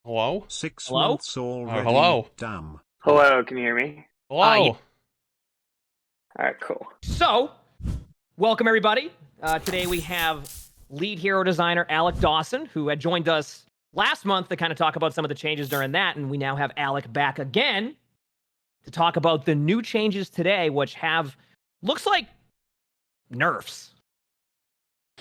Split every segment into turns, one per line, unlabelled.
Hello?
6
Hello?
months already.
Hello?
Damn.
Hello, can you hear me?
Hello?
Yeah.
All right, cool.
So, welcome everybody. Today we have lead hero designer Alec Dawson, who had joined us last month to kind of talk about some of the changes during that, and we now have Alec back again to talk about the new changes today, which have looks like nerfs.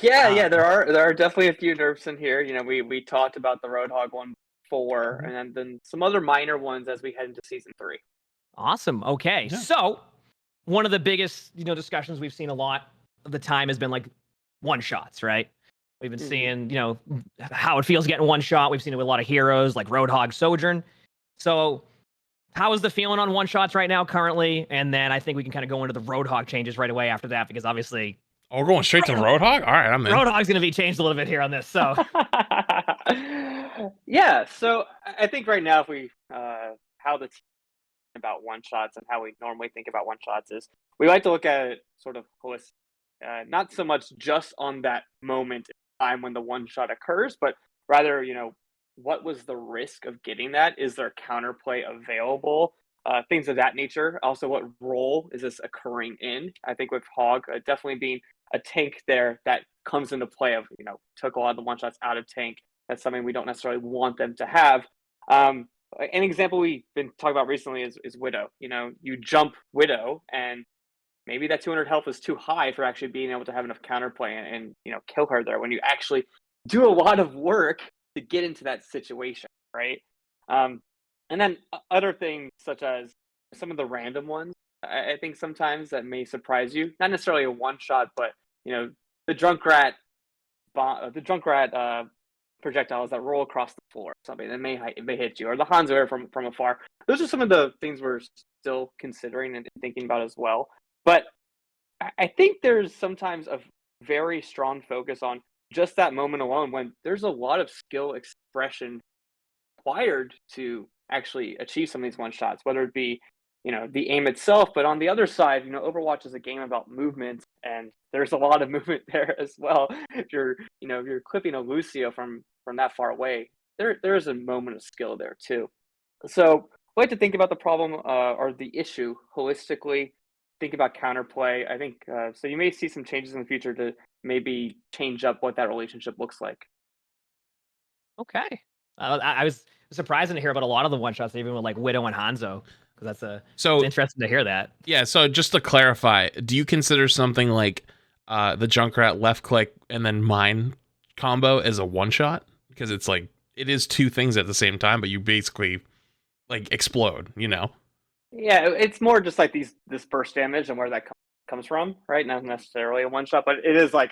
Yeah, there are definitely a few nerfs in here. You know, we talked about the Roadhog one before,
Mhm.
and then some other minor ones as we head into season 3.
Awesome. Okay,
Yeah.
so one of the biggest discussions we've seen a lot of the time has been like one shots, right? We've been seeing how it feels getting one shot. We've seen it with a lot of heroes like Roadhog, Sojourn. So how is the feeling on one shots right now currently? And then I think we can kind of go into the Roadhog changes right away after that, because obviously
Oh, we're going straight to Roadhog? All right, I'm in.
Roadhog's going to be changed a little bit here on this. So
Yeah, so I think right now, if we how the team about one shots and how we normally think about one shots is we like to look at it sort of holistic, not so much just on that moment in time when the one shot occurs, but rather, what was the risk of getting that? Is there counterplay available? Things of that nature. Also, what role is this occurring in? I think with Hog definitely being a tank there, that comes into play of, took a lot of the one shots out of tank. That's something we don't necessarily want them to have. An example we've been talking about recently is Widow. You jump Widow, and maybe that 200 health is too high for actually being able to have enough counterplay and kill her there when you actually do a lot of work to get into that situation, right? And then other things such as some of the random ones. I think sometimes that may surprise you. Not necessarily a one shot, but the drunk rat projectiles that roll across the floor, something that may hit you, or the Hanzo from afar. Those are some of the things we're still considering and thinking about as well. But I think there's sometimes a very strong focus on just that moment alone when there's a lot of skill expression required to actually achieve some of these one shots, whether it be the aim itself, but on the other side, Overwatch is a game about movement, and there's a lot of movement there as well. If you're clipping a Lucio from that far away, there is a moment of skill there too. So I like to think about the problem or the issue holistically. Think about counterplay. I think so. You may see some changes in the future to maybe change up what that relationship looks like.
okay, I was surprised to hear about a lot of the one shots, even with like Widow and Hanzo, because it's interesting to hear that.
Yeah, so just to clarify, do you consider something like the Junkrat left click and then mine combo as a one shot? Because it's like, it is two things at the same time, but you basically like explode,
Yeah, it's more just like this burst damage and where that comes from, right? Not necessarily a one shot, but it is like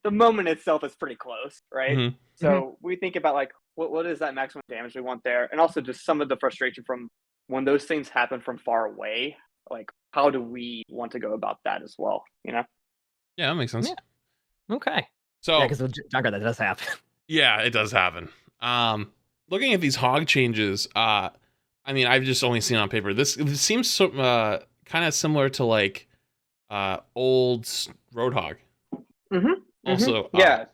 the moment itself is pretty close, right?
Mhm.
So we think about like what is that maximum damage we want there, and also just some of the frustration from when those things happen from far away. Like, how do we want to go about that as well?
Yeah, that makes sense.
Yeah. Okay.
So
Yeah, because the Junkrat, that does happen.
yeah, it does happen. Looking at these hog changes, I mean, I've just only seen it on paper. This seems so, kind of similar to like old Roadhog. Also,
yeah.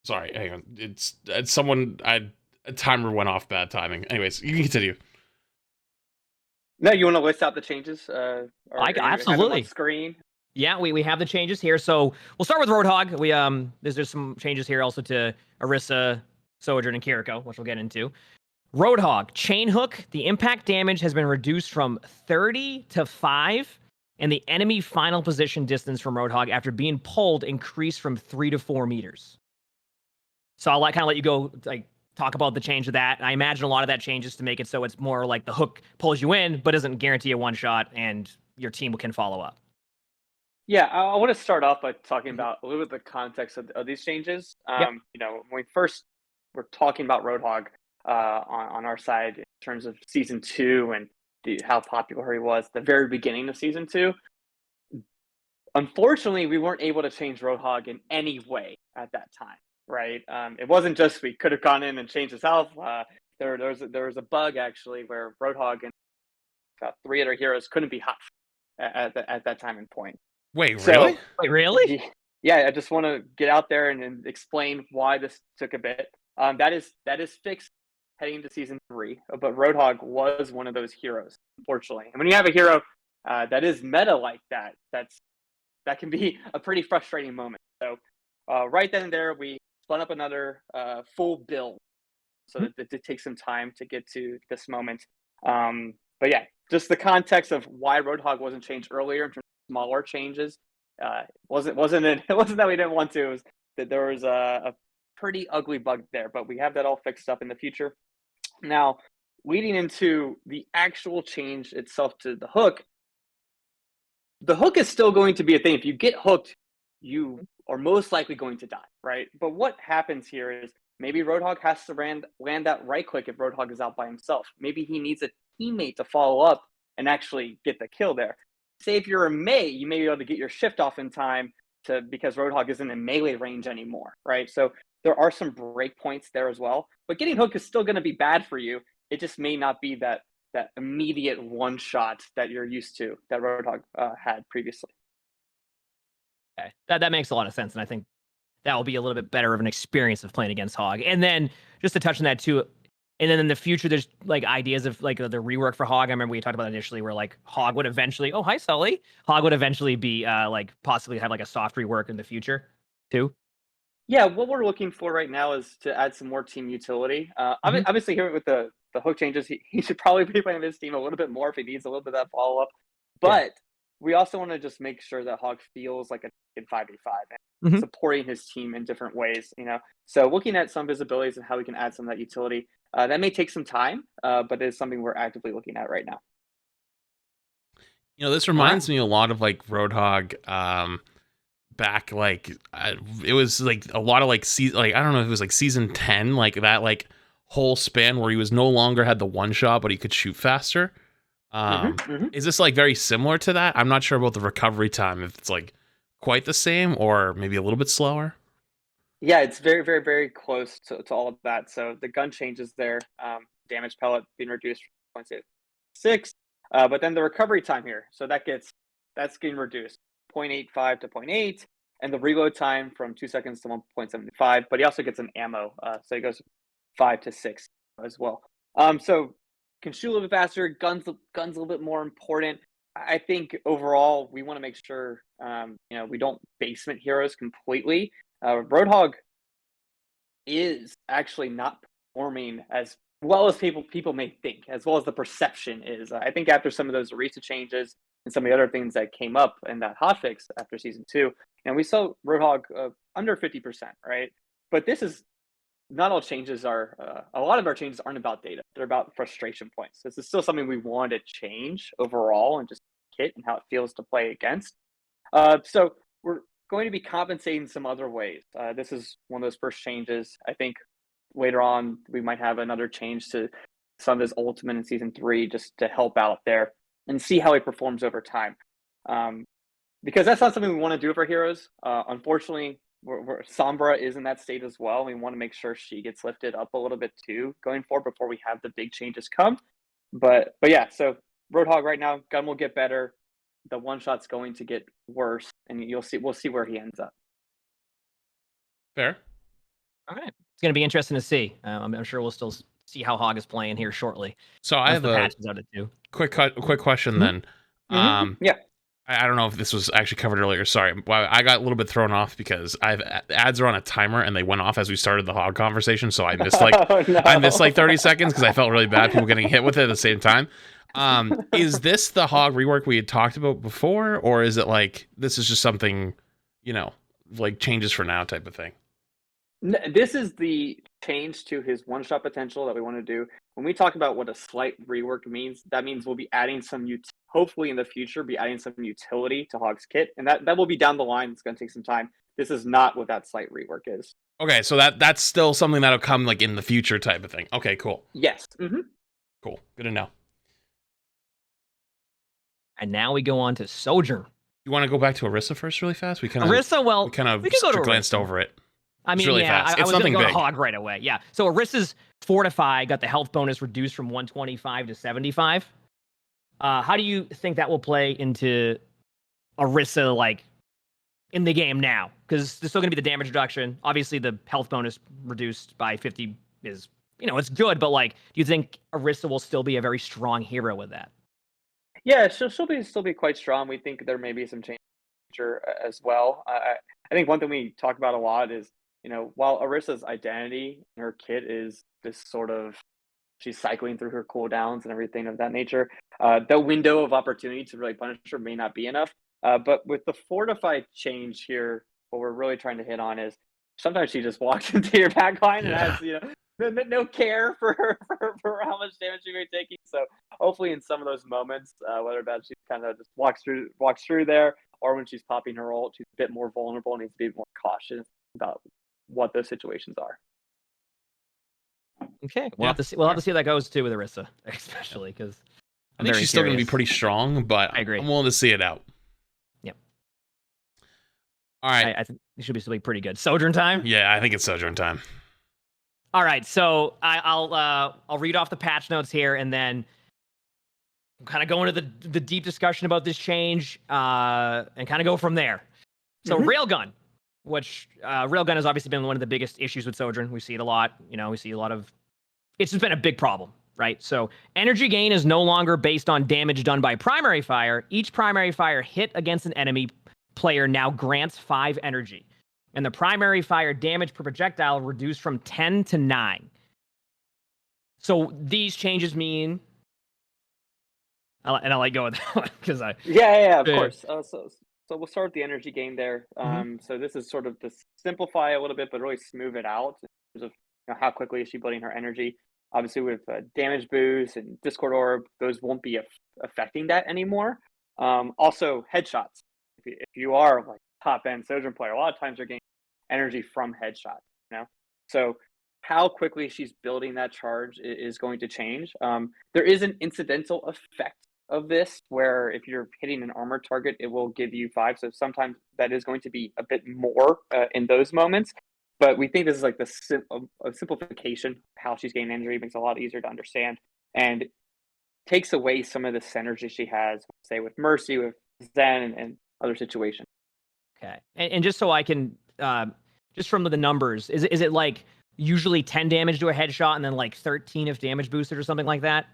Sorry, hang on. It's someone. A timer went off. Bad timing. Anyways, you can continue.
No, you want to list out the changes?
Absolutely.
Screen.
Yeah, we have the changes here. So we'll start with Roadhog. There's some changes here also to Erisa, Sojourn, and Kiriko, which we'll get into. Roadhog, chain hook. The impact damage has been reduced from 30 to 5, and the enemy final position distance from Roadhog after being pulled increased from 3 to 4 meters. So I'll kind of let you go talk about the change of that. I imagine a lot of that changes to make it so it's more like the hook pulls you in, but doesn't guarantee a one shot, and your team can follow up.
Yeah, I want to start off by talking about a little bit of the context of these changes.
Yep.
When we first were talking about Roadhog on our side in terms of season 2 and how popular he was at the very beginning of season 2, unfortunately, we weren't able to change Roadhog in any way at that time, right? It wasn't just we could have gone in and changed his health. There was a bug actually where Roadhog and 3 other heroes couldn't be hot at that time and point.
Wait, really?
Wait, really?
Yeah, I just want to get out there and explain why this took a bit. That is fixed heading into season 3, but Roadhog was one of those heroes, unfortunately. And when you have a hero that is meta like that, that can be a pretty frustrating moment. So right then and there, we spun up another full build, so that it takes some time to get to this moment. But yeah, just the context of why Roadhog wasn't changed earlier in terms of smaller changes. It wasn't that we didn't want to. It was that there was a pretty ugly bug there, but we have that all fixed up in the future. Now, leading into the actual change itself to the hook is still going to be a thing. If you get hooked, you are most likely going to die, right? But what happens here is maybe Roadhog has to land that right click if Roadhog is out by himself. Maybe he needs a teammate to follow up and actually get the kill there. Say if you're a Mei, you may be able to get your shift off in time because Roadhog isn't in melee range anymore, right? So there are some breakpoints there as well. But getting hooked is still going to be bad for you. It just may not be that immediate one shot that you're used to that Roadhog had previously.
Okay, that makes a lot of sense, and I think that will be a little bit better of an experience of playing against Hog. And then just to touch on that too, and then in the future, there's like ideas of like the rework for Hog. I remember we talked about initially where like Hog would eventually, oh hi Sully, Hog would eventually be like possibly have like a soft rework in the future too.
Yeah, what we're looking for right now is to add some more team utility. Obviously, here with the hook changes, he should probably be playing his team a little bit more if he needs a little bit of that follow up. But we also want to just make sure that Hog feels like a 5v5 and supporting his team in different ways. So looking at some visibilities and how we can add some of that utility. That may take some time, but it is something we're actively looking at right now.
This reminds me a lot of like Roadhog. Back like it was like a lot of like I don't know if it was like season 10, like that like whole span where he was no longer had the one shot but he could shoot faster. Is this like very similar to that? I'm not sure about the recovery time, if it's like quite the same or maybe a little bit slower.
Yeah, it's very, very, very close to all of that. So the gun changes there, damage pellet being reduced from 0.6, but then the recovery time here, so that's getting reduced 0.85 to 0.8, and the reload time from 2 seconds to 1.75. But he also gets an ammo, so he goes 5 to 6 as well. So can shoot a little bit faster. Guns a little bit more important. I think overall we want to make sure we don't basement heroes completely. Roadhog is actually not performing as well as people may think, as well as the perception is. I think after some of those Erisa changes and some of the other things that came up in that hotfix after season 2, and we saw Roadhog under 50%, right? But this is not all changes are. A lot of our changes aren't about data; they're about frustration points. This is still something we want to change overall, and just hit and how it feels to play against. So we're going to be compensating some other ways. This is one of those first changes. I think later on we might have another change to some of his ultimate in season 3 just to help out there and see how he performs over time. Because that's not something we want to do for heroes. Unfortunately, Sombra is in that state as well. We want to make sure she gets lifted up a little bit too going forward before we have the big changes come. But yeah, so Roadhog right now, gun will get better. The one shot's going to get worse, and we'll see where he ends up.
Fair.
All right, it's going to be interesting to see. I'm sure we'll still see how Hog is playing here shortly.
So I have a quick question then.
Yeah.
I don't know if this was actually covered earlier. Sorry, I got a little bit thrown off because ads are on a timer and they went off as we started the Hog conversation. So I missed I missed like 30 seconds because I felt really bad people getting hit with it at the same time. Is this the Hog rework we had talked about before, or is it like this is just something, like changes for now type of thing?
This is the change to his one-shot potential that we want to do. When we talk about what a slight rework means, that means we'll be adding hopefully in the future, be adding some utility to Hog's kit, and that will be down the line. It's going to take some time. This is not what that slight rework is.
Okay, so that's still something that'll come like in the future type of thing. Okay, cool.
Yes.
Cool. Good to know.
And now we go on to Sojourn.
You want to go back to Erisa first really fast? We kind of glanced over it.
I mean,
really fast.
I was going to go to Hog right away. Yeah. So Erisa's Fortify got the health bonus reduced from 125 to 75. How do you think that will play into Erisa, like, in the game now? Because there's still going to be the damage reduction. Obviously, the health bonus reduced by 50 is it's good, but like, do you think Erisa will still be a very strong hero with that?
Yeah, she'll still be quite strong. We think there may be some change as well. I think one thing we talk about a lot is, while Arisa's identity and her kit is this sort of, she's cycling through her cooldowns and everything of that nature, the window of opportunity to really punish her may not be enough. But with the fortified change here, what we're really trying to hit on is sometimes she just walks into your back line and has, no care for how much damage she may be taking. So hopefully in some of those moments, whether that she kind of just walks through there, or when she's popping her ult, she's a bit more vulnerable and needs to be more cautious about what those situations are.
Okay, we'll have to see. We'll have to see how that goes too with Erisa, especially because
I think she's still going to be pretty strong, but
I agree.
I'm willing to see it out.
Yep.
All right.
I think it should be still be pretty good. Sojourn time.
Yeah, I think it's Sojourn time.
All right, so I'll read off the patch notes here, and then kind of go into the deep discussion about this change, and kind of go from there. So Railgun, which Railgun has obviously been one of the biggest issues with Sojourn. We see it a lot. We see a lot of. It's just been a big problem, right? So energy gain is no longer based on damage done by primary fire. Each primary fire hit against an enemy player now grants 5 energy. And the primary fire damage per projectile reduced from 10 to 9. So these changes mean, and I'll let go of that one because
of course. So we'll start with the energy gain there. So this is sort of to simplify a little bit, but really smooth it out in terms of how quickly is she building her energy. Obviously, with damage boost and Discord Orb, those won't be affecting that anymore. Also, headshots. If you are like top end Sojourn player, a lot of times you're getting energy from headshots. So how quickly she's building that charge is going to change. There is an incidental effect of this where if you're hitting an armor target, it will give you 5. So sometimes that is going to be a bit more in those moments. But we think this is like a simplification of how she's getting energy. It makes it a lot easier to understand and takes away some of the synergy she has, say, with Mercy, with Zen, and other situations.
Okay. And just so I can, just from the numbers, is it like usually 10 damage to a headshot and then like 13 if damage boosted or something like that?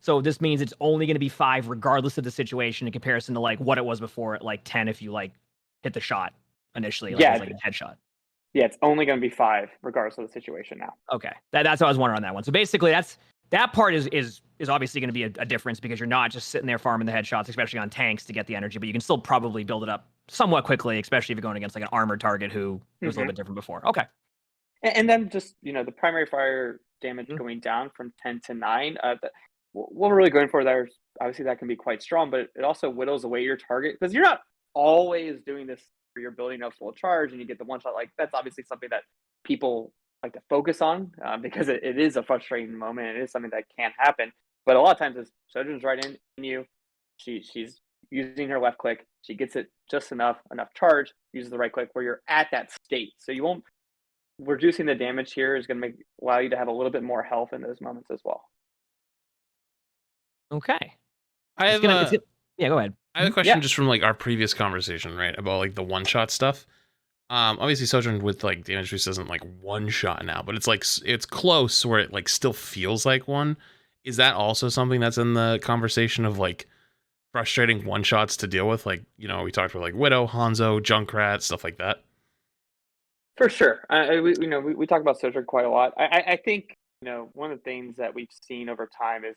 So this means it's only going to be 5 regardless of the situation in comparison to like what it was before at like 10 if you like hit the shot initially, like, like a headshot.
Yeah, it's only going to be 5 regardless of the situation now.
Okay. That's what I was wondering on that one. So basically that part is obviously going to be a difference because you're not just sitting there farming the headshots, especially on tanks to get the energy, but you can still probably build it up somewhat quickly, especially if you're going against like an armored target who was a little bit different before. Okay.
And then just, the primary fire damage going down from 10 to 9, what we're really going for there is obviously that can be quite strong, but it also whittles away your target because you're not always doing this where you're building up full charge and you get the one shot. Like that's obviously something that people like to focus on because it is a frustrating moment. And it is something that can happen. But a lot of times, as Sojourn's right in you, she's using her left click. She gets it just enough charge, uses the right click where you're at that state. So you won't, reducing the damage here is going to allow you to have a little bit more health in those moments as well.
Okay.
Yeah,
go ahead.
I have a question just from like our previous conversation, right? About like the one shot stuff. Obviously Sojourn with like damage boost isn't like one shot now, but it's like it's close where it like still feels like one. Is that also something that's in the conversation of like frustrating one shots to deal with? Like, we talked about like Widow, Hanzo, Junkrat, stuff like that.
For sure. We talk about Sojourn quite a lot. I think, one of the things that we've seen over time is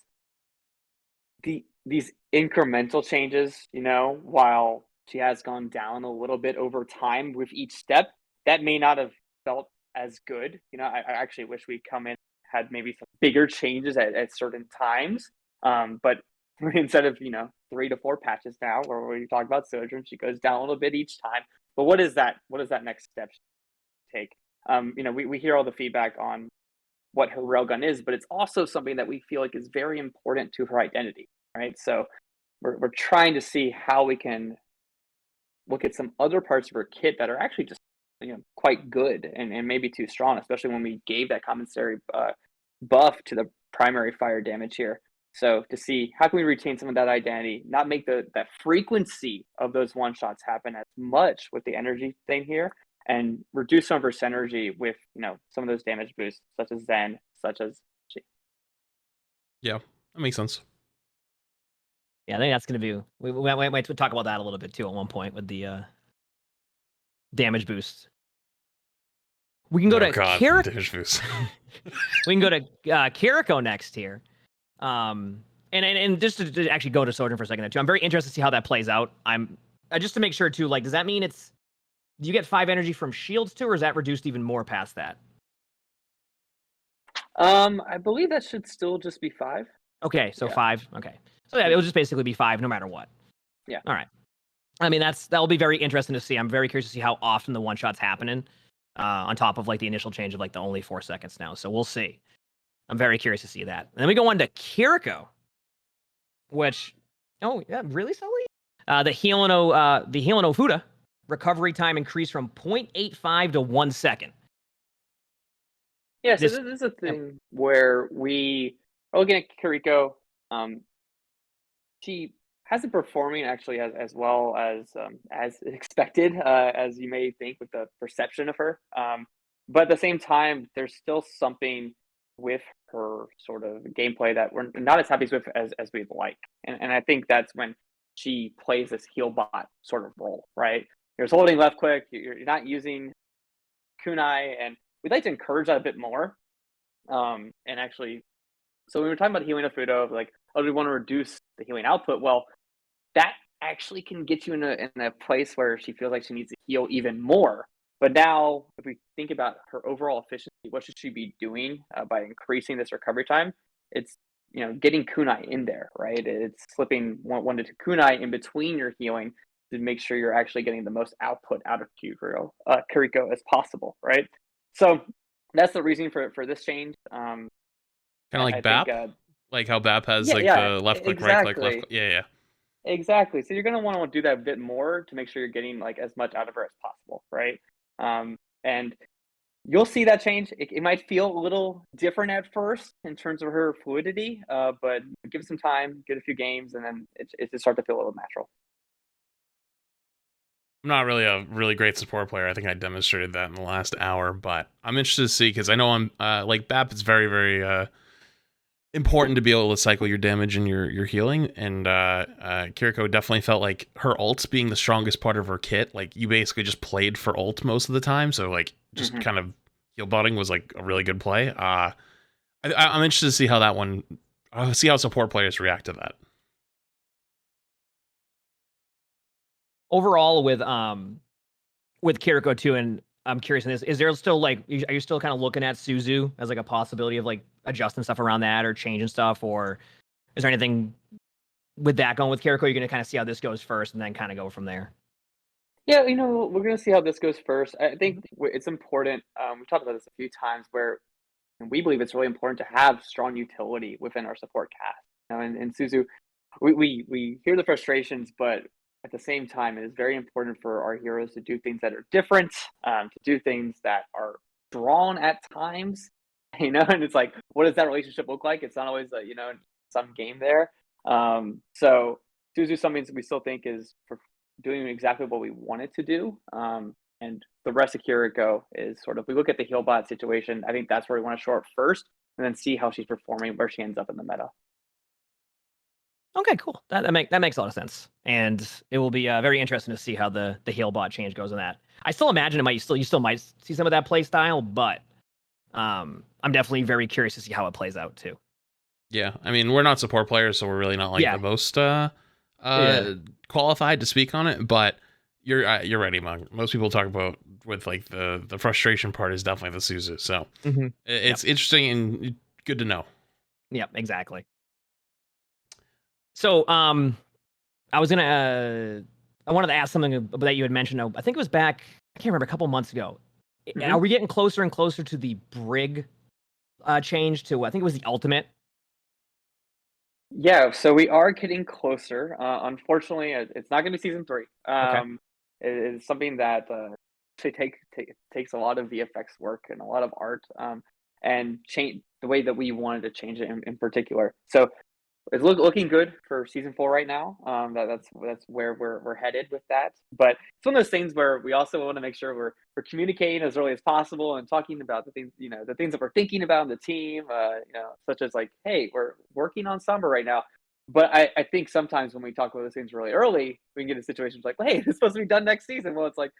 these incremental changes, while she has gone down a little bit over time with each step, that may not have felt as good. I actually wish we'd come in, had maybe some bigger changes at certain times. But instead of, 3 to 4 patches now, where we talk about Sojourn, she goes down a little bit each time. But what is that next step take? We hear all the feedback on what her railgun is, but it's also something that we feel like is very important to her identity, right? So we're trying to see how we can look at some other parts of her kit that are actually just quite good and maybe too strong, especially when we gave that commissary buff to the primary fire damage here. So to see how can we retain some of that identity, not make that frequency of those one shots happen as much with the energy thing here, and reduce some of her synergy with some of those damage boosts, such as Zen, such as
Yeah, that makes sense.
Yeah, I think that's going to be. We might talk about that a little bit too at one point with the damage boost. We can go to Kiriko.
Damage boost.
We can go to Kiriko next here. And just to actually go to Sojourn for a second there too, I'm very interested to see how that plays out. I'm just to make sure too, like, does that mean do you get 5 energy from shields too, or is that reduced even more past that?
I believe that should still just be 5.
Okay, so
Yeah.
5. Okay, so yeah, it will just basically be 5 no matter what.
Yeah.
All right. I mean, that'll be very interesting to see. I'm very curious to see how often the one shot's happening. On top of like the initial change of like the only 4 seconds now, so we'll see. I'm very curious to see that. And then we go on to Kiriko, which, oh yeah, really, Sully? The Heal and Fuda recovery time increased from 0.85 to 1 second.
Yeah, so this is a thing where we are looking at Kiriko. She hasn't performing actually as well as expected, as you may think with the perception of her. But at the same time, there's still something with her sort of gameplay that we're not as happy with as we'd like. And I think that's when she plays this heal bot sort of role, right? You're just holding left click, you're not using kunai, and we'd like to encourage that a bit more. And actually, so when we were talking about healing a Fudo, like, oh, do we want to reduce the healing output? Well, that actually can get you in a place where she feels like she needs to heal even more. But now, if we think about her overall efficiency, what should she be doing by increasing this recovery time? It's getting kunai in there, right? It's slipping one to 2 kunai in between your healing to make sure you're actually getting the most output out of Kiriko as possible, right? So that's the reason for this change.
Kind of like BAP, like how BAP has the left click,
exactly.
right click, left click. Yeah.
Exactly. So you're going to want to do that a bit more to make sure you're getting like as much out of her as possible, right? And you'll see that change. It might feel a little different at first in terms of her fluidity, but give it some time, get a few games, and then it just start to feel a little natural.
I'm not really a really great support player. I think I demonstrated that in the last hour, but I'm interested to see because I know I'm like BAP is very, very important to be able to cycle your damage and your healing. And Kiriko definitely felt like her ults being the strongest part of her kit. Like you basically just played for ult most of the time, so like just kind of heal botting was like a really good play. I'm interested to see how that one. See how support players react to that.
Overall, with Kiriko too, and I'm curious in this, is there still like, are you still kind of looking at Zuzu as like a possibility of like adjusting stuff around that or changing stuff, or is there anything with that going with Kiriko? You're gonna kind of see how this goes first and then kind of go from there.
Yeah, we're gonna see how this goes first. I think it's important. We've talked about this a few times where we believe it's really important to have strong utility within our support cast. And Zuzu, we hear the frustrations, but at the same time, it is very important for our heroes to do things that are different, to do things that are drawn at times, and it's like, what does that relationship look like? It's not always, some game there. So Zuzu something that we still think is for doing exactly what we want it to do. And the rest of Kiriko is sort of, we look at the heal bot situation. I think that's where we want to show up first and then see how she's performing, where she ends up in the meta.
Okay, cool. That makes a lot of sense, and it will be very interesting to see how the heal bot change goes in that. I still imagine you still might see some of that play style, but I'm definitely very curious to see how it plays out too.
Yeah, I mean we're not support players, so we're really not like the most qualified to speak on it. But you're right, Emongg. Most people talk about with like the frustration part is definitely the Zuzu. So it's interesting and good to know.
Yep, exactly. So, I wanted to ask something that you had mentioned. I think it was back, I can't remember, a couple months ago. Are we getting closer and closer to the Brig change to, I think it was the ultimate?
Yeah, so we are getting closer. Unfortunately, it's not going to be season 3. It is something that actually takes a lot of VFX work and a lot of art, and change the way that we wanted to change it in particular. So looking good for season 4 right now. That's where we're headed with that. But it's one of those things where we also want to make sure we're communicating as early as possible and talking about the things, the things that we're thinking about in the team, such as like, hey, we're working on summer right now. But I think sometimes when we talk about those things really early, we can get in situations like, hey, it's supposed to be done next season. Well, it's like,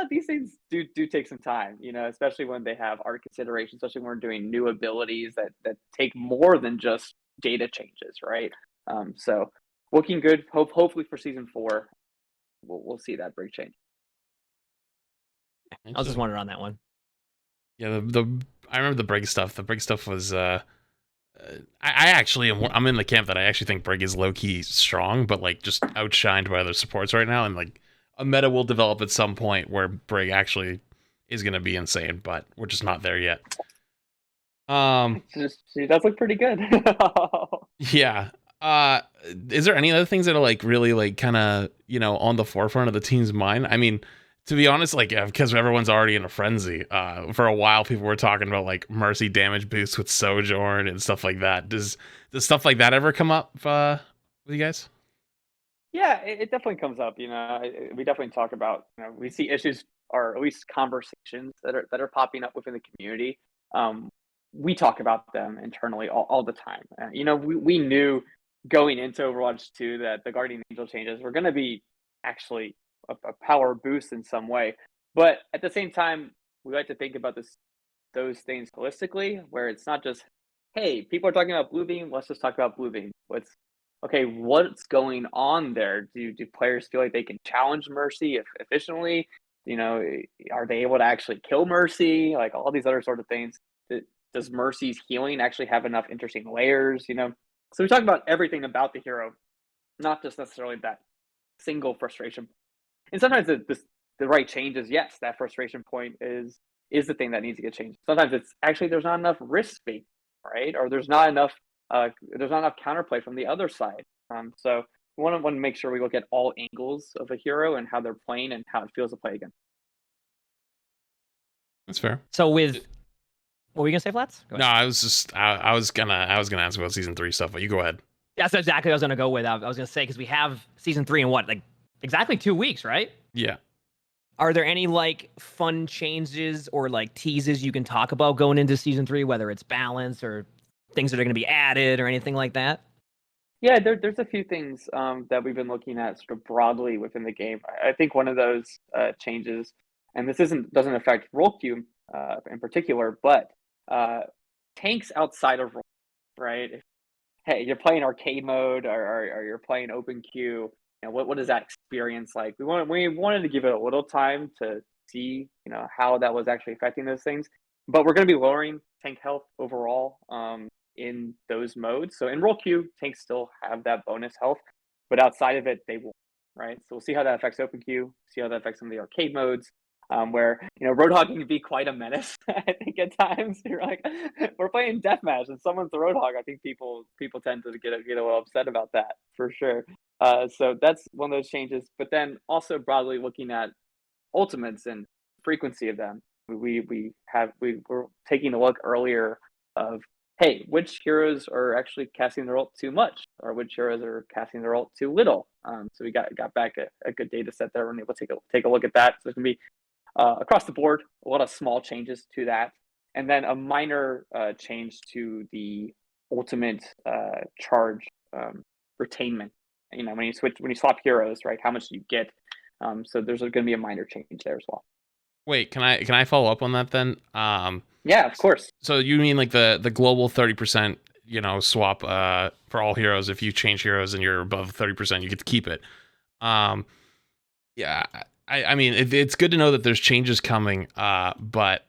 these things do take some time, especially when they have art considerations, especially when we're doing new abilities that take more than just data changes, right? So looking good. Hopefully for season 4, we'll see that big change.
I was just wondering on that one.
Yeah, I remember the Brig stuff. The Brig stuff was I actually I'm in the camp that I actually think Brig is low key strong, but like just outshined by other supports right now, and like a meta will develop at some point where Brig actually is going to be insane, but we're just not there yet.
She does look pretty good.
Yeah. Is there any other things that are like really like kind of on the forefront of the team's mind? I mean, to be honest, like because everyone's already in a frenzy. For a while, people were talking about like Mercy damage boosts with Sojourn and stuff like that. Does stuff like that ever come up with you guys?
Yeah, it definitely comes up. We definitely talk about. We see issues or at least conversations that are popping up within the community. We talk about them internally all the time. We knew going into Overwatch 2 that the Guardian Angel changes were going to be actually a power boost in some way. But at the same time, we like to think about those things holistically, where it's not just, hey, people are talking about Blue Beam, let's just talk about Blue Beam. What's going on there? Do players feel like they can challenge Mercy efficiently? Are they able to actually kill Mercy? Like all these other sort of things. Does Mercy's healing actually have enough interesting layers? So we talk about everything about the hero, not just necessarily that single frustration. And sometimes the right change is, yes, that frustration point is the thing that needs to get changed. Sometimes it's actually there's not enough risk bait, right? Or there's not enough counterplay from the other side. So we want to make sure we look at all angles of a hero and how they're playing and how it feels to play against.
That's fair.
So what were you gonna say, Flats?
No, I was gonna ask about season 3 stuff, but you go ahead.
That's exactly what I was gonna go with. I was gonna say because we have season 3 in what, like exactly 2 weeks, right?
Yeah.
Are there any like fun changes or like teases you can talk about going into season 3, whether it's balance or things that are going to be added or anything like that?
Yeah, there's a few things that we've been looking at sort of broadly within the game. I think one of those changes, and this doesn't affect role queue in particular, but tanks outside of role, right? Hey, you're playing arcade mode or you're playing open queue. What is that experience like? We wanted to give it a little time to see how that was actually affecting those things, but we're going to be lowering tank health overall in those modes. So in role queue, tanks still have that bonus health, but outside of it, they won't, right? So we'll see how that affects open queue, see how that affects some of the arcade modes, where Roadhog can be quite a menace. I think at times you're like, we're playing deathmatch and someone's the Roadhog. I think people tend to get a little upset about that for sure. So that's one of those changes. But then also broadly looking at ultimates and frequency of them, we're taking a look earlier of, hey, which heroes are actually casting their ult too much, or which heroes are casting their ult too little. So we got back a good data set there. We're able to take a look at that. So it's gonna be across the board, a lot of small changes to that, and then a minor change to the ultimate charge retainment. When you swap heroes, right? How much do you get? So there's going to be a minor change there as well.
Wait, can I follow up on that then?
Yeah, of course.
So you mean like the global 30%, swap for all heroes? If you change heroes and you're above 30%, you get to keep it. Yeah. I mean, it's good to know that there's changes coming, but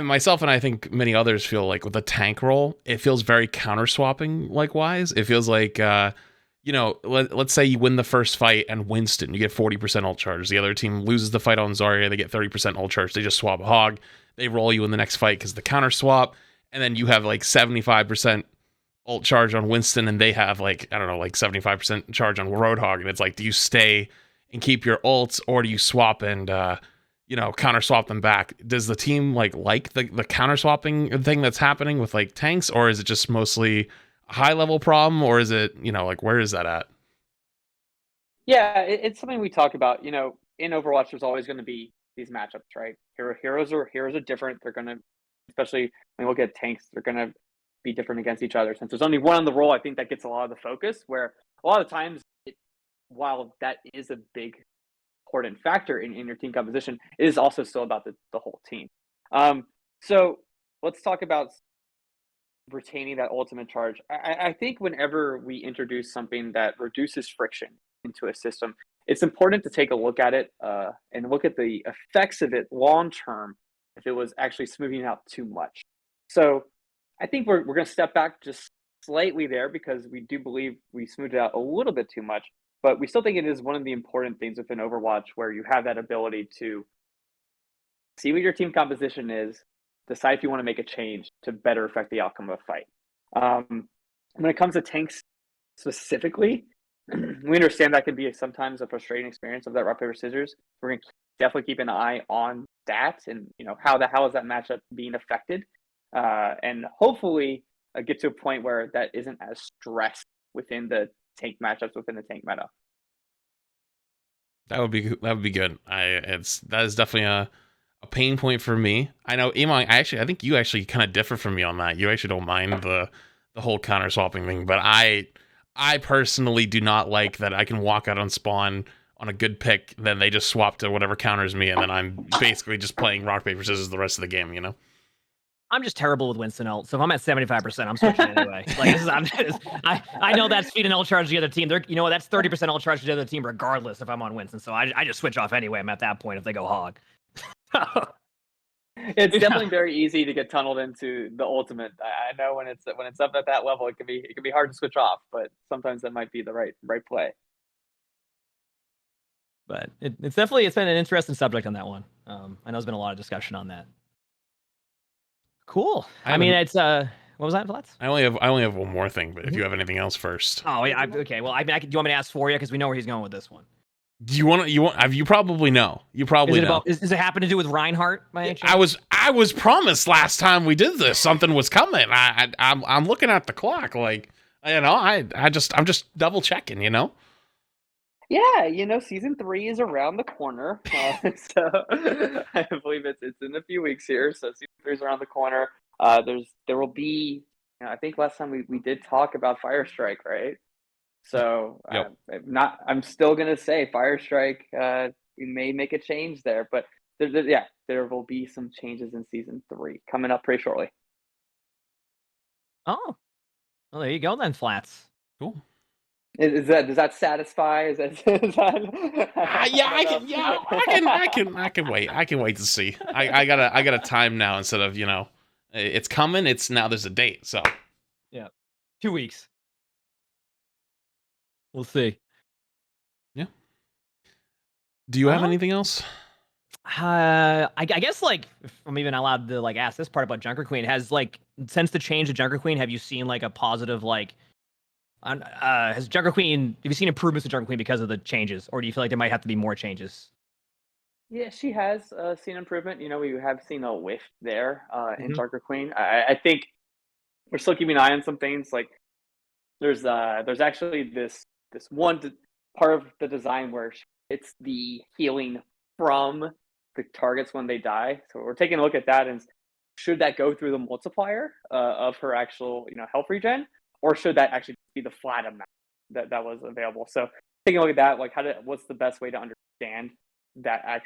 myself and I think many others feel like with the tank role, it feels very counter swapping likewise. It feels like, let's say you win the first fight and Winston, you get 40% ult charge. The other team loses the fight on Zarya, they get 30% ult charge. They just swap a hog. They roll you in the next fight because the counter swap, and then you have like 75% ult charge on Winston, and they have like 75% charge on Roadhog, and it's like, do you stay and keep your ults, or do you swap and counter swap them back? Does the team like the counter swapping thing that's happening with like tanks, or is it just mostly high level problem, or is it, like, where is that at?
Yeah, it's something we talk about. In Overwatch, there's always going to be these matchups, right? Heroes are different. They're going to, especially when we look at tanks, they're going to be different against each other. Since there's only one on the roll, I think that gets a lot of the focus. Where a lot of times, while that is a big important factor in your team composition, it is also still about the whole team. So let's talk about retaining that ultimate charge. I think whenever we introduce something that reduces friction into a system, it's important to take a look at it and look at the effects of it long term if it was actually smoothing out too much. So I think we're going to step back just slightly there because we do believe we smoothed it out a little bit too much, but we still think it is one of the important things within Overwatch where you have that ability to see what your team composition is, decide if you want to make a change to better affect the outcome of a fight. When it comes to tanks specifically, we understand that can be sometimes a frustrating experience of that rock paper scissors. We're going to definitely keep an eye on that and how is that matchup being affected, and hopefully get to a point where that isn't as stressed within the tank matchups within the tank meta.
That would be good. That is definitely a pain point for me. I know, Emongg, I think you actually kind of differ from me on that. You actually don't mind the whole counter swapping thing, but I personally do not like that I can walk out on spawn on a good pick, then they just swap to whatever counters me, and then I'm basically just playing rock, paper, scissors the rest of the game,
I'm just terrible with Winston ult, so if I'm at 75%, I'm switching anyway. I know that's feeding ult charge to the other team. That's 30% ult charge to the other team regardless if I'm on Winston, so I just switch off anyway. I'm at that point if they go hog.
It's definitely very easy to get tunneled into the ultimate. I know when it's up at that level, it can be hard to switch off, but sometimes that might be the right play.
But it's been an interesting subject on that one. I know there's been a lot of discussion on that. Cool. I mean, it's what was that, Flats?
I only have one more thing, but if you have anything else first.
Oh yeah, okay. Well, do you want me to ask for you because we know where he's going with this one?
Do you want? You probably know. You probably know.
Does it happen to do with Reinhardt by any chance?
I was promised last time we did this something was coming. I'm looking at the clock, like I'm just double checking,
Yeah, season 3 is around the corner, so I believe it's in a few weeks here. So season 3 is around the corner. There will be. I think last time we did talk about Fire Strike, right? So
yep.
I'm still gonna say Fire Strike. We may make a change there, but there will be some changes in season 3 coming up pretty shortly.
Oh, well, there you go then, Flats.
Cool.
Does that satisfy?
I can wait. I can wait to see. I got a time now instead of it's coming. It's now. There's a date. So
yeah, 2 weeks. We'll see.
Yeah. Do you have anything else?
I guess if I'm even allowed to ask this part about Junker Queen, since the change of Junker Queen, have you seen a positive has Junker Queen? Have you seen improvements to Junker Queen because of the changes, or do you feel like there might have to be more changes?
Yeah, she has seen improvement. We have seen a whiff there in Junker Queen. I think we're still keeping an eye on some things. There's actually this one part of the design where it's the healing from the targets when they die. So we're taking a look at that, and should that go through the multiplier of her actual health regen, or should that actually be the flat amount that was available? So taking a look at that, what's the best way to understand that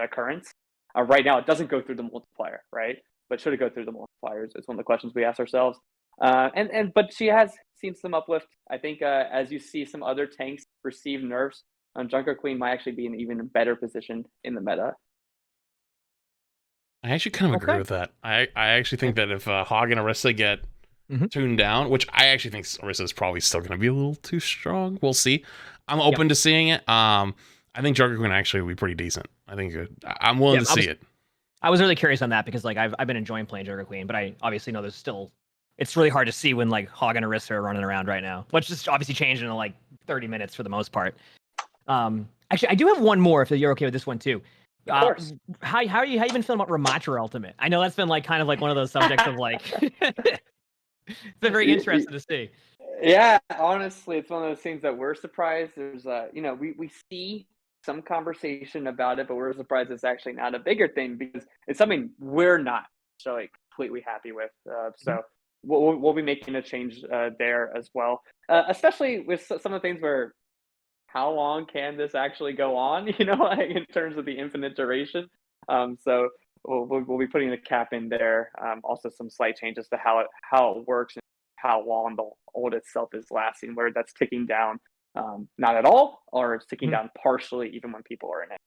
occurrence? Right now, it doesn't go through the multiplier, right? But should it go through the multipliers? It's one of the questions we ask ourselves. But she has seen some uplift. I think as you see some other tanks receive nerfs, Junker Queen might actually be in an even better position in the meta.
I actually kind of agree with that. I actually think that if HOG and Erisa get tuned down, which I actually think Erisa is probably still going to be a little too strong. We'll see. I'm open to seeing it. I think Junker Queen actually will be pretty decent. I think I'm willing to see it.
I was really curious on that because I've been enjoying playing Junker Queen, but I obviously know it's really hard to see when HOG and Erisa are running around right now, which is obviously changed in 30 minutes for the most part. Actually, I do have one more if you're okay with this one too.
Of course.
How you been feeling about Ramatra Ultimate? I know that's been kind of one of those subjects of It's very interesting to see.
Yeah, honestly, it's one of those things that we're surprised. There's we see some conversation about it, but we're surprised it's actually not a bigger thing because it's something we're not so completely happy with. So we'll be making a change there as well, especially with some of the things where how long can this actually go on? Like in terms of the infinite duration. So we'll be putting a cap in there. Also, some slight changes to how it works and how long the ult itself is lasting, where that's ticking down, not at all, or it's ticking down partially, even when people are in it.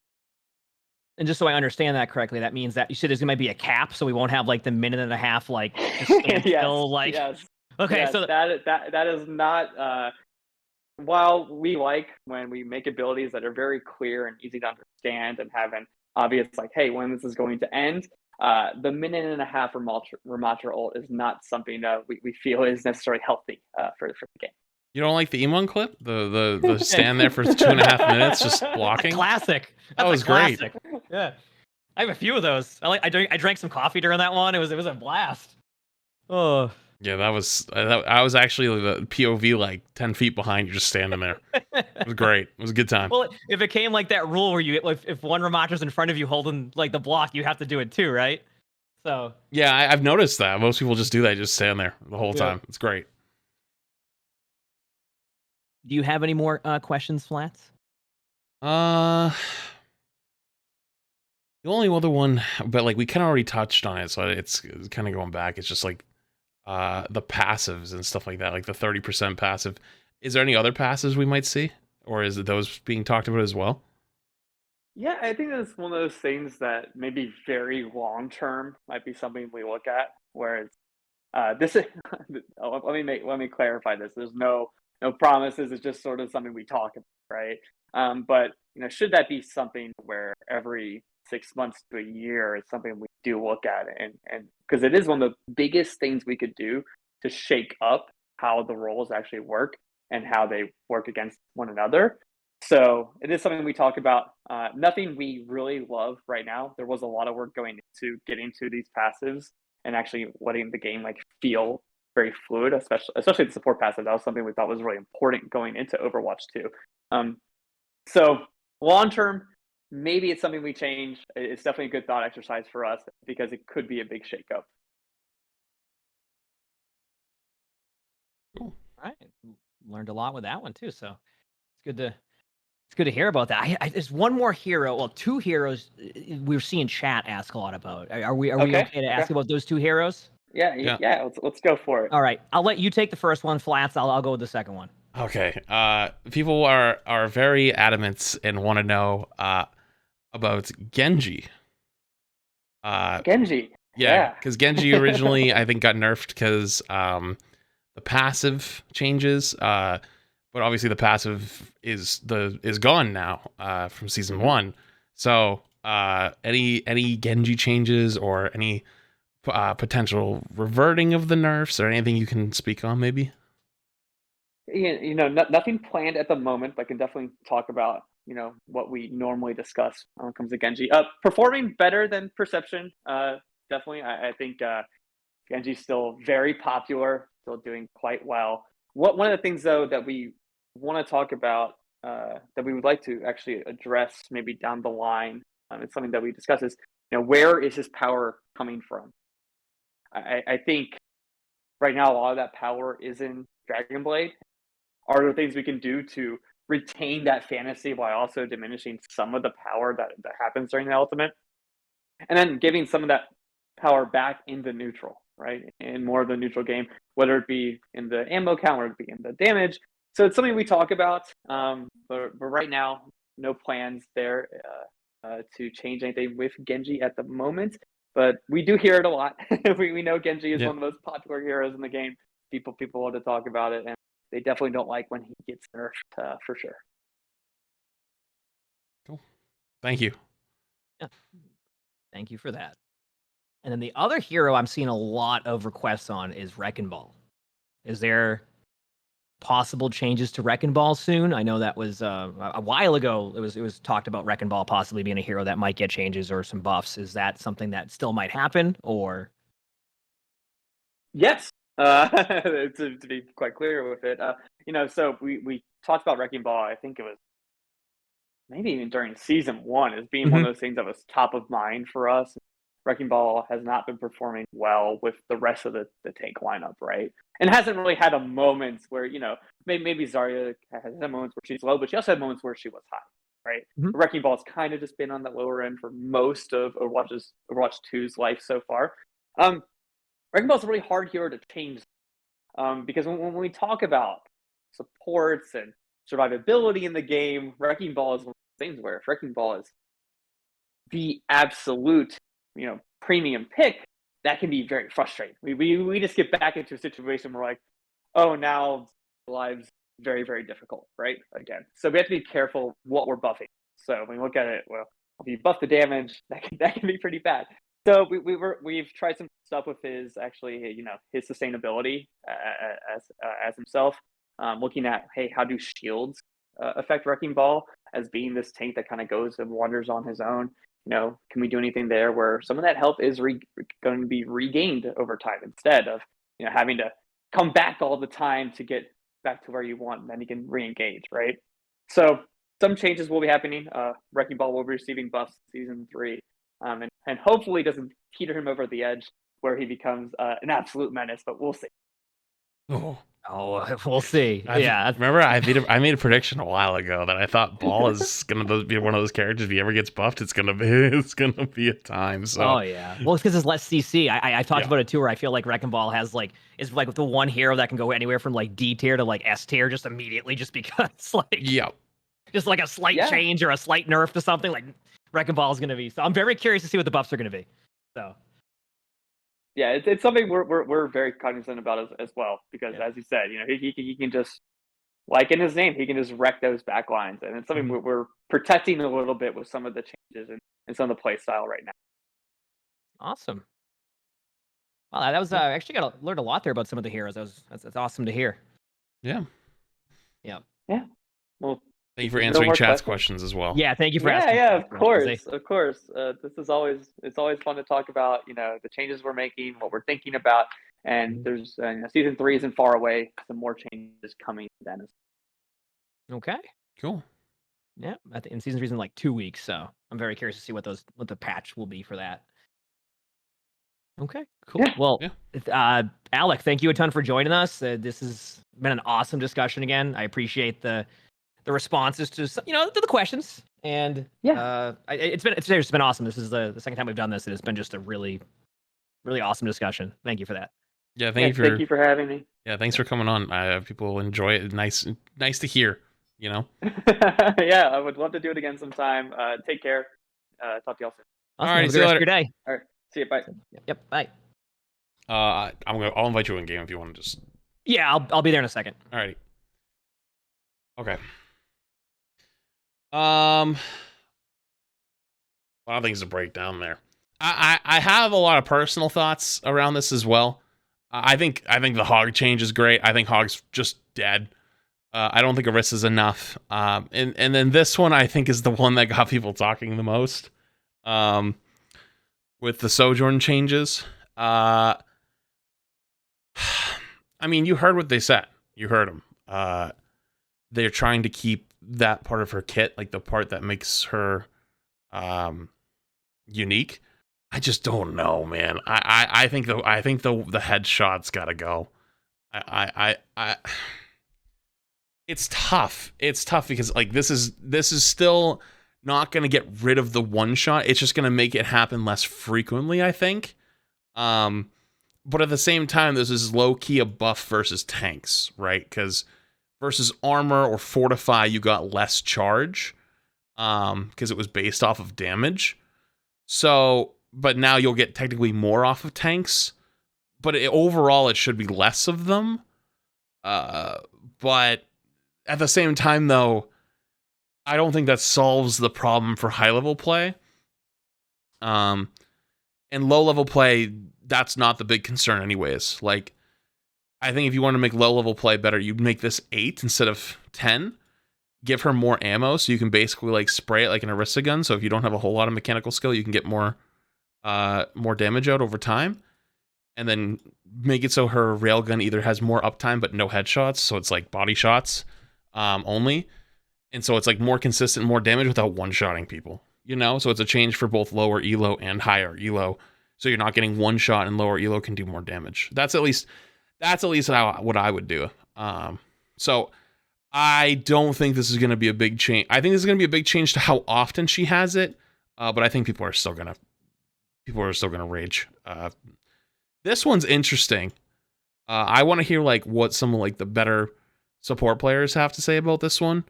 And just so I understand that correctly, that means that you said there's gonna be a cap, so we won't have like the minute and a half like just stand still, like
yes.
okay,
Yes,
so
that is not. While we like when we make abilities that are very clear and easy to understand and have an obvious like, hey, when this is going to end, the minute and a half Ramatra ult is not something that we feel is necessarily healthy for the game.
You don't like the Emongg clip? The stand there for 2.5 minutes just blocking?
classic.
That was great.
Yeah, I have a few of those. I drank some coffee during that one. It was a blast. Oh.
Yeah, that was I was actually the POV like 10 feet behind you, just standing there. It was great. It was a good time.
Well, if it came like that rule where if one Ramatra's in front of you holding like the block, you have to do it too, right? So
yeah, I've noticed that most people just do that, just stand there the whole time. It's great.
Do you have any more questions, Flats?
The only other one, but like we kind of already touched on it, so it's kind of going back. It's just like the passives and stuff like that, like the 30% passive. Is there any other passives we might see, or is it those being talked about as well?
Yeah, I think that's one of those things that maybe very long term might be something we look at. Whereas this is let me clarify this. There's no promises. It's just sort of something we talk about, right? But should that be something where every 6 months to a year is something we do look at, and because it is one of the biggest things we could do to shake up how the roles actually work and how they work against one another. So it is something we talk about. Nothing we really love right now. There was a lot of work going into getting to these passives and actually letting the game like feel very fluid, especially the support passive. That was something we thought was really important going into Overwatch 2. So long term, maybe it's something we change. It's definitely a good thought exercise for us because it could be a big shakeup.
Cool. All right, learned a lot with that one too. So it's good to hear about that. There's one more hero. Well, two heroes we're seeing chat ask a lot about. Are we okay to ask about those two heroes?
Yeah. Let's go for it.
All right, I'll let you take the first one, Flats. I'll go with the second one.
Okay. People are very adamant and want to know about Genji.
Genji.
Yeah, because Genji originally I think got nerfed because the passive changes. But obviously the passive is gone now from season 1. So any Genji changes or any potential reverting of the nerfs or anything you can speak on maybe?
Nothing planned at the moment, but I can definitely talk about what we normally discuss when it comes to Genji. Performing better than Perception, definitely. I think Genji's still very popular, still doing quite well. One of the things though that we want to talk about, that we would like to actually address maybe down the line, it's something that we discuss is where is his power coming from? I think right now a lot of that power is in Dragon Blade. Are there things we can do to retain that fantasy while also diminishing some of the power that happens during the ultimate? And then giving some of that power back into neutral, right? In more of the neutral game, whether it be in the ammo count or it be in the damage. So it's something we talk about, but right now, no plans there to change anything with Genji at the moment. But we do hear it a lot. we know Genji is one of the most popular heroes in the game. People want to talk about it, and they definitely don't like when he gets nerfed, for sure.
Cool. Thank you.
Yeah. Thank you for that. And then the other hero I'm seeing a lot of requests on is Wrecking Ball. Is there possible changes to Wrecking Ball soon? I know that was a while ago. It was talked about Wrecking Ball possibly being a hero that might get changes or some buffs. Is that something that still might happen, or?
Yes, To be quite clear with it. So we talked about Wrecking Ball. I think it was maybe even during season one as being one
Mhm.
of those things that was top of mind for us. Wrecking Ball has not been performing well with the rest of the tank lineup, right? And hasn't really had a moments where, maybe Zarya has had moments where she's low, but she also had moments where she was high, right?
Mhm.
Wrecking Ball's kind of just been on the lower end for most of Overwatch 2's life so far. Wrecking Ball's a really hard hero to change because when we talk about supports and survivability in the game, Wrecking Ball is one of those things where if Wrecking Ball is the absolute, premium pick, that can be very frustrating. We just get back into a situation where like, oh, now lives very, very difficult, right? Again. So we have to be careful what we're buffing. So when we look at it, well, if you buff the damage, that can be pretty bad. So we've tried some stuff with his sustainability as himself, looking at, hey, how do shields affect Wrecking Ball as being this tank that kind of goes and wanders on his own. Can we do anything there where some of that health is going to be regained over time instead of having to come back all the time to get back to where you want, and then you can re-engage, right? So some changes will be happening. Wrecking Ball will be receiving buffs season 3, and hopefully doesn't teeter him over the edge where he becomes an absolute menace, but we'll see.
Oh.
Oh, we'll see. Yeah.
Remember, I made a prediction a while ago that I thought Ball is gonna be one of those characters. If he ever gets buffed, it's gonna be a time. So.
Oh yeah. Well, it's because it's less CC. I talked
Yeah.
about it too, where I feel like Wrecking Ball is like the one hero that can go anywhere from like D tier to like S tier just immediately, just because
Yeah.
just like a slight
Yeah.
change or a slight nerf to something, like Wrecking Ball is gonna be. So I'm very curious to see what the buffs are gonna be. So.
Yeah, it's something we're very cognizant about as well because,
Yeah.
as you said, he can just, like in his name, he can just wreck those back lines, and it's something
Mhm.
we're protecting a little bit with some of the changes and some of the play style right now.
Awesome. Wow, that was
Yeah.
actually learned a lot there about some of the heroes. That's awesome to hear.
Yeah.
Yeah.
Yeah. Well,
Thank you for
no
answering
more
chat's
questions.
questions as well.
Yeah. Thank you for
Yeah,
asking.
yeah,
those
of
questions.
course, of course. This is always fun to talk about, the changes we're making, what we're thinking about, and
Mhm.
there's season 3 isn't far away. Some more changes coming then.
Okay.
Cool.
Yeah. And season 3 is in like 2 weeks, so I'm very curious to see what the patch will be for that. Okay, cool.
Yeah.
Well,
Yeah.
Alec, thank you a ton for joining us. This has been an awesome discussion again. I appreciate the responses to to the questions, and
Yeah.
it's just been awesome. This is the second time we've done this, and it's been just a really awesome discussion. Thank you for that.
Yeah.
Yeah. Thank you for having me.
Yeah. Thanks for coming on. People enjoy it. Nice to hear.
Yeah, I would love to do it again sometime. Take care. Talk to y'all soon.
Awesome.
Alrighty,
Have a
see
good
you
rest of
later.
your day.
All right. See you. Bye.
Yep. Bye.
I'll invite you in game if you want to just.
Yeah, I'll be there in a second.
Alrighty. Okay. A lot of things to break down there. I have a lot of personal thoughts around this as well. I think the Hog change is great. I think Hog's just dead. I don't think Erisa's enough. And then this one I think is the one that got people talking the most. With the Sojourn changes. I mean, you heard what they said. You heard them. They're trying to keep that part of her kit, like the part that makes her unique. I just don't know, man. I think the headshot's gotta go. I it's tough. It's tough because like this is still not gonna get rid of the one shot. It's just gonna make it happen less frequently, I think. But at the same time, this is low key a buff versus tanks, right? Because versus armor or fortify, you got less charge. Because it was based off of damage. So, but now you'll get technically more off of tanks. But overall, it should be less of them. But at the same time, though, I don't think that solves the problem for high level play. And low level play, that's not the big concern, anyways. Like, I think if you want to make low level play better, you'd make this 8 instead of 10. Give her more ammo so you can basically like spray it like an Erisa gun. So if you don't have a whole lot of mechanical skill, you can get more damage out over time. and then make it so her railgun either has more uptime but no headshots, so it's like body shots only, and so it's like more consistent, more damage without one-shotting people, you know? So it's a change for both lower elo and higher elo, so you're not getting one shot, and lower elo can do more damage. That's at least what I would do. So I don't think this is going to be a big change. I think this is going to be a big change to how often she has it, but I think people are still gonna rage. This one's interesting. I want to hear like what some of like the better support players have to say about this one,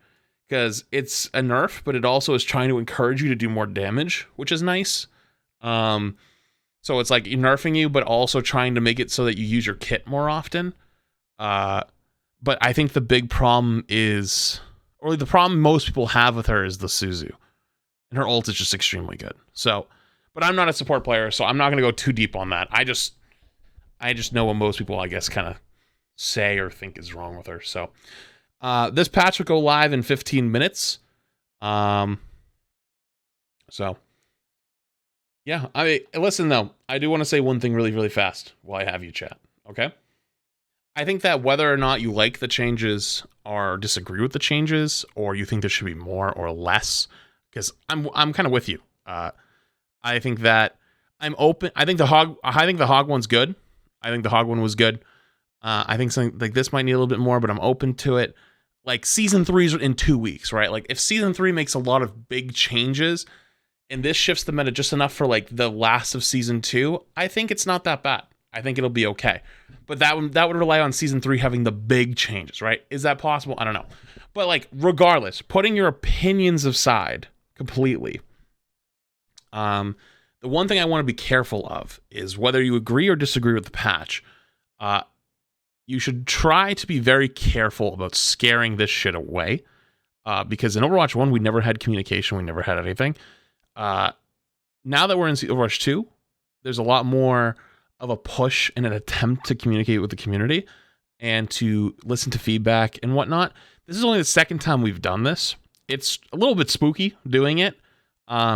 because it's a nerf, but it also is trying to encourage you to do more damage, which is nice. So it's like nerfing you, but also trying to make it so that you use your kit more often. But I think the big problem is, or the problem most people have with her is the Zuzu, and her ult is just extremely good. So, but I'm not a support player, so I'm not going to go too deep on that. I just know what most people, I guess, kind of say or think is wrong with her. So, this patch will go live in 15 minutes. So, yeah. I mean, listen though, I do want to say one thing really, really fast while I have you chat. Okay. I think that whether or not you like the changes or disagree with the changes, or you think there should be more or less, because I'm kind of with you. I think that I'm open. I think the hog one's good. I think the hog one was good. I think something like this might need a little bit more, but I'm open to it. Like season 3's in 2 weeks, right? Like if season 3 makes a lot of big changes and this shifts the meta just enough for like the last of season 2, I think it's not that bad. I think it'll be okay. But that would rely on season 3 having the big changes, right? Is that possible? I don't know. But like regardless, putting your opinions aside completely, the one thing I want to be careful of is whether you agree or disagree with the patch. You should try to be very careful about scaring this shit away, because in Overwatch 1 we never had communication, we never had anything. Now that we're in Overwatch 2, there's a lot more of a push and an attempt to communicate with the community and to listen to feedback and whatnot. This is only the second time we've done this. It's a little bit spooky doing it,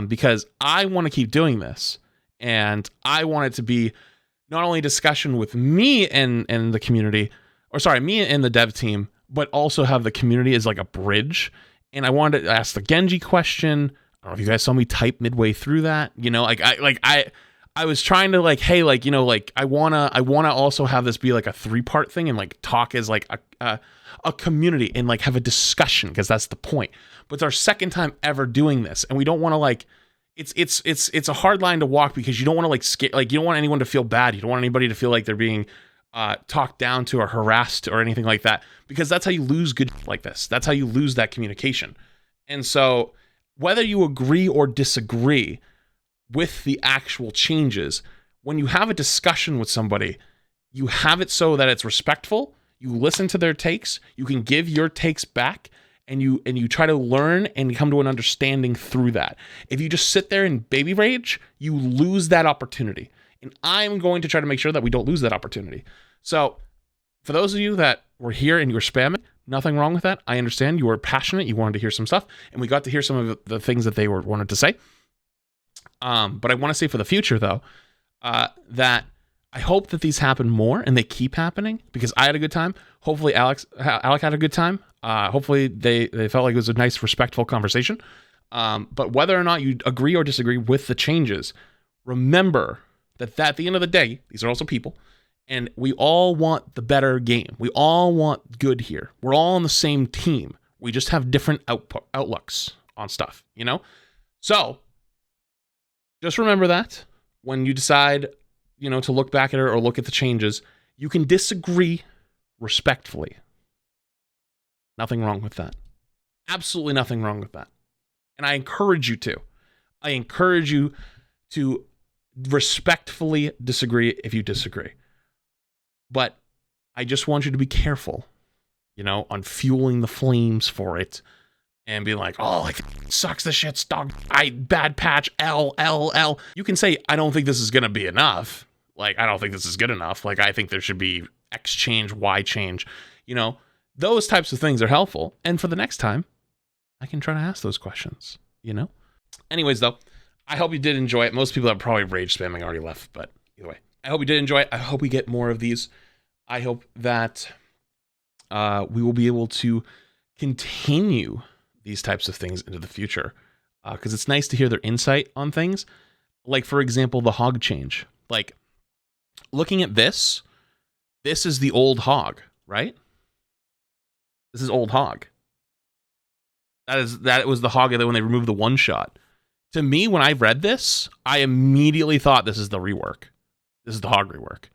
because I want to keep doing this, and I want it to be not only discussion with me and the community, or sorry, me and the dev team, but also have the community as like a bridge. And I wanted to ask the Genji question. I don't know if you guys saw me type midway through that. You know, I was trying to like, hey, like, you know, like I wanna also have this be like a 3-part thing and like talk as like a community and like have a discussion, because that's the point. But it's our second time ever doing this, and we don't want to like, it's a hard line to walk, because you don't want to like scare, like you don't want anyone to feel bad. You don't want anybody to feel like they're being talked down to or harassed or anything like that, because that's how you lose good like this. That's how you lose that communication. And so whether you agree or disagree with the actual changes, when you have a discussion with somebody, you have it so that it's respectful. You listen to their takes, you can give your takes back, and you try to learn and come to an understanding through that. If you just sit there and baby rage, you lose that opportunity. And I'm going to try to make sure that we don't lose that opportunity. So for those of you that were here and you were spamming, nothing wrong with that. I understand you were passionate, you wanted to hear some stuff, and we got to hear some of the things that they wanted to say. But I want to say for the future, though, that I hope that these happen more and they keep happening, because I had a good time. Hopefully Alec had a good time. Hopefully they felt like it was a nice, respectful conversation. But whether or not you agree or disagree with the changes, remember that at the end of the day, these are also people, and we all want the better game. We all want good here. We're all on the same team. We just have different outlooks on stuff, you know? So just remember that when you decide, you know, to look back at it or look at the changes, you can disagree respectfully. Nothing wrong with that. Absolutely nothing wrong with that. And I encourage you to. I encourage you to respectfully disagree if you disagree. But I just want you to be careful, you know, on fueling the flames for it and being like, oh, like, sucks, the shit's dog, bad patch, L. You can say, I don't think this is going to be enough. Like, I don't think this is good enough. Like, I think there should be X change, Y change. You know, those types of things are helpful. And for the next time, I can try to ask those questions, you know? Anyways, though, I hope you did enjoy it. Most people that probably rage spamming already left, but either way. I hope you did enjoy it. I hope we get more of these. I hope that we will be able to continue these types of things into the future, because it's nice to hear their insight on things. Like, for example, the HOG change. Like, looking at this is the old HOG, right? This is old HOG. That was the HOG when they removed the one shot. To me, when I read this, I immediately thought this is the rework. This is the HOG rework.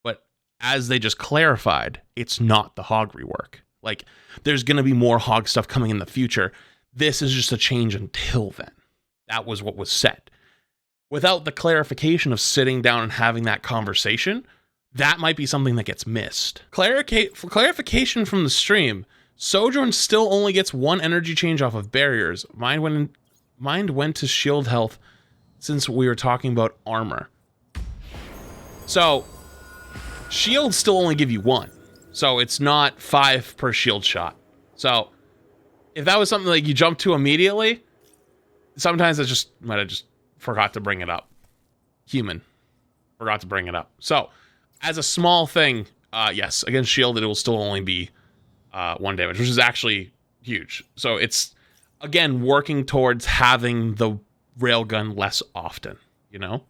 But as they just clarified, it's not the HOG rework. Like, there's going to be more HOG stuff coming in the future. This is just a change until then. That was what was said. Without the clarification of sitting down and having that conversation, that might be something that gets missed. Clarification from the stream. Sojourn still only gets one energy change off of barriers. Mind went to shield health since we were talking about armor. So, shields still only give you one. So it's not 5 per shield shot. So, if that was something like you jump to immediately, sometimes I just might have just forgot to bring it up. Human. Forgot to bring it up. So, as a small thing, yes, against shielded, it will still only be 1 damage, which is actually huge. So it's, again, working towards having the railgun less often, you know?